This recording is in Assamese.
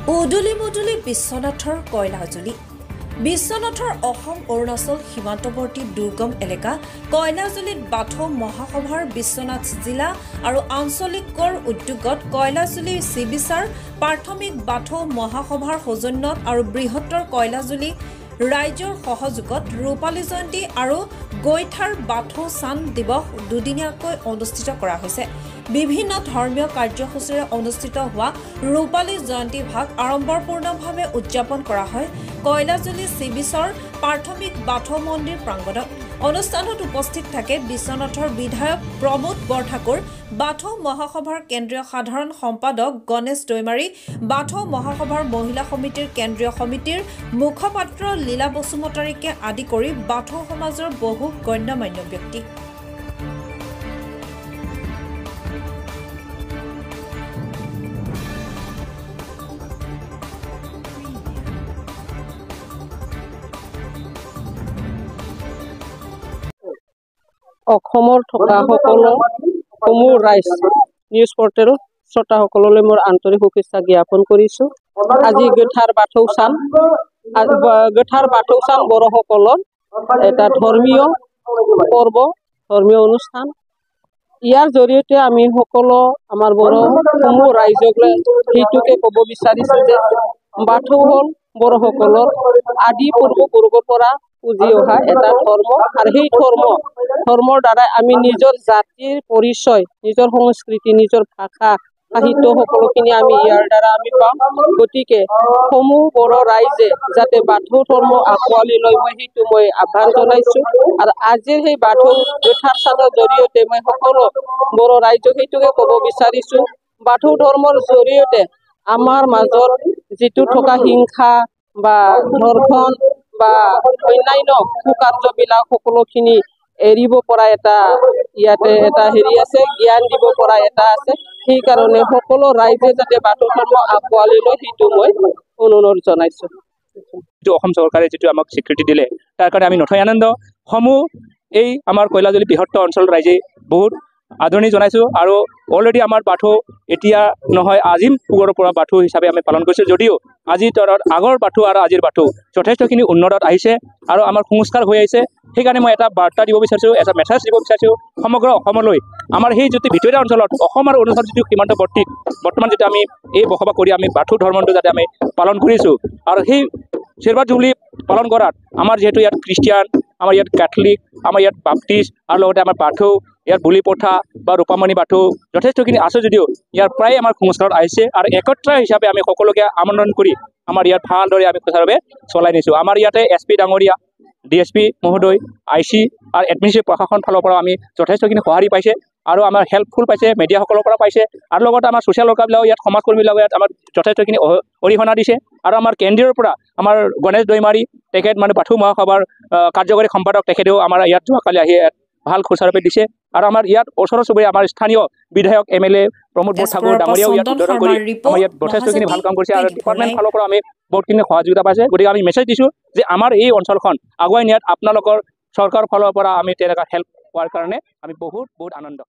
উদুলি মুদুলি বিশ্বনাথৰ কয়লাজুলি বিশ্বনাথৰ অসম অৰুণাচল সীমান্তৱৰ্তী দুৰ্গম এলেকা কয়লাজুলিত বাথৌ মহাসভাৰ বিশ্বনাথ জিলা আৰু আঞ্চলিক কৰ উদ্যোগত কয়লাজুলি চিবিচাৰ প্ৰাথমিক বাথৌ মহাসভাৰ সৌজন্যত আৰু বৃহত্তৰ কয়লাজুলি ৰাইজৰ সহযোগত ৰূপালী জয়ন্তী আৰু গৈঠাৰ বাথৌ চান দিৱস দুদিনীয়াকৈ অনুষ্ঠিত কৰা হৈছে। বিভিন্ন ধৰ্মীয় কাৰ্যসূচীৰে অনুষ্ঠিত হোৱা ৰূপালী জয়ন্তী ভাগ আড়ম্বৰপূৰ্ণভাৱে উদযাপন কৰা হয় কয়লাজুলি চিবিচৰ প্ৰাথমিক বাথৌ মন্দিৰ প্ৰাংগণত। অনুষ্ঠানত উপস্থিত থাকে বিশ্বনাথৰ বিধায়ক প্ৰমোদ বৰঠাকুৰ, বাথৌ মহাসভাৰ কেন্দ্ৰীয় সাধাৰণ সম্পাদক গণেশ দৈমাৰী, বাথৌ মহাসভাৰ মহিলা সমিতিৰ কেন্দ্ৰীয় সমিতিৰ মুখপাত্ৰ লীলা বসুমতাৰীকে আদি কৰি বাথৌ সমাজৰ বহু গণ্যমান্য ব্যক্তি। অসমৰ থকা সকলো সমূহ ৰাইজ নিউজ পৰ্টেল শ্ৰোতাসকললৈ মোৰ আন্তৰিক শুভেচ্ছা জ্ঞাপন কৰিছোঁ। আজি গৈঠাৰ বাথৌ চান বড়োসকলৰ এটা ধৰ্মীয় পৰ্ব, ধৰ্মীয় অনুষ্ঠান। ইয়াৰ জৰিয়তে আমি সকলো আমাৰ বড়ো সমূহ ৰাইজক সেইটোকে ক'ব বিচাৰিছোঁ যে বাথৌ হ'ল বড়োসকলৰ আদি পূৰ্বপুৰুষৰ পৰা পুজি অহা এটা ধৰ্ম, আৰু সেই ধৰ্মৰ দ্বাৰাই আমি নিজৰ জাতিৰ পৰিচয়, নিজৰ সংস্কৃতি, নিজৰ ভাষা, সাহিত্য সকলোখিনি আমি ইয়াৰ দ্বাৰা আমি পাওঁ। গতিকে সমূহ বড়ো ৰাইজে যাতে বাথৌ ধৰ্ম আঁকোৱালি লয়, মই আহ্বান জনাইছোঁ। আৰু আজিৰ সেই বাথৌ গৈঠাৰ চানৰ জৰিয়তে মই সকলো বড়ো ৰাইজক সেইটোকে ক'ব বিচাৰিছোঁ, বাথৌ ধৰ্মৰ জৰিয়তে আমাৰ মাজত যিটো থকা হিংসা বা ধৰ্ষণ বা অন্যান্য কুকাৰ্যবিলাক সকলোখিনি এৰিব পৰা এটা ইয়াতে এটা হেৰি আছে, জ্ঞান দিব পৰা এটা আছে। সেইকাৰণে সকলো ৰাইজে যাতে বাথৌ ধৰ্ম আঁকোৱালি লয়, সেইটো মই অনুৰোধ জনাইছোঁ। অসম চৰকাৰে যিটো আমাক স্বীকৃতি দিলে তাৰ কাৰণে আমি নথৈ আনন্দ। সমূহ এই আমাৰ কয়লাজুলি বৃহত্তৰ অঞ্চল ৰাইজে বহুত আদৰণি জনাইছোঁ। আৰু অলৰেডি আমাৰ বাথৌ এতিয়া নহয় আজিৰ পূৰ্বৰ পৰা বাথৌ হিচাপে আমি পালন কৰিছোঁ, যদিও আজিৰ তৰত আগৰ বাথৌ আৰু আজিৰ বাথৌ যথেষ্টখিনি উন্নতত আহিছে আৰু আমাৰ সংস্কাৰ হৈ আহিছে। সেইকাৰণে মই এটা বাৰ্তা দিব বিচাৰিছোঁ, এটা মেছেজ দিব বিচাৰিছোঁ সমগ্ৰ অসমলৈ। আমাৰ সেই যিটো ভিতৰীয়া অঞ্চলত অসম আৰু অৰুণাচল যিটো সীমান্তৱৰ্তী বৰ্তমান যিটো আমি এই বসবাস কৰি আমি বাথৌ ধৰ্মটো যাতে আমি পালন কৰিছোঁ, আৰু সেই আশীৰ্বাদ জুবলি পালন কৰাত আমাৰ যিহেতু ইয়াত খ্ৰীষ্টিয়ান, আমাৰ ইয়াত কেথলিক, আমাৰ ইয়াত বাপ্টিষ্ট, আৰু লগতে আমাৰ বাথৌ, ইয়াত বুলি পথা বা ৰূপামণি বাথৌ যথেষ্টখিনি আছে, যদিও ইয়াৰ প্ৰায় আমাৰ সংস্কাৰত আহিছে। আৰু একত্ৰ হিচাপে আমি সকলোকে আমন্ত্ৰণ কৰি আমাৰ ইয়াত ভালদৰে আমি সুচাৰুৰূপে চলাই নিছোঁ। আমাৰ ইয়াতে SP ডাঙৰীয়া, DSP মহোদয়, IC আৰু এডমিনিষ্ট্ৰেটিভ প্ৰশাসন ফালৰ পৰা আমি যথেষ্টখিনি সঁহাৰি পাইছে আৰু আমাৰ হেল্পফুল পাইছে, মিডিয়াসকলৰ পৰা পাইছে, আৰু লগতে আমাৰ ছ'চিয়েল ৱৰ্কাৰবিলাকেও ইয়াত সমাজকৰ্মীবিলাকে ইয়াত আমাৰ যথেষ্টখিনি অৰিহণা দিছে। আৰু আমাৰ কেন্দ্ৰীয়ৰ পৰা আমাৰ গণেশ দৈমাৰী, তেখেত মানে বাথৌ মহাসভাৰ কাৰ্যকৰী সম্পাদক, তেখেতেও আমাৰ ইয়াত যোৱাকালি আহি ইয়াত ভাল সুচাৰুৰূপে দিছে। আৰু আমাৰ ইয়াত ওচৰ চুবুৰীয়া আমাৰ স্থানীয় বিধায়ক MLA প্ৰমোদ বৰঠাকুৰ ডাঙৰীয়াও ইয়াত উদ্বোধন কৰি আমাৰ ইয়াত যথেষ্টখিনি ভাল কাম কৰিছে, আৰু ডিপাৰ্টমেণ্ট ফালৰ পৰা আমি বহুতখিনি সহযোগিতা পাইছে। গতিকে আমি মেছেজ দিছোঁ যে আমাৰ এই অঞ্চলখন আগুৱাই নিয়াত আপোনালোকৰ চৰকাৰৰ ফালৰ পৰা আমি তেনেকুৱা হেল্প হোৱাৰ কাৰণে আমি বহুত আনন্দ।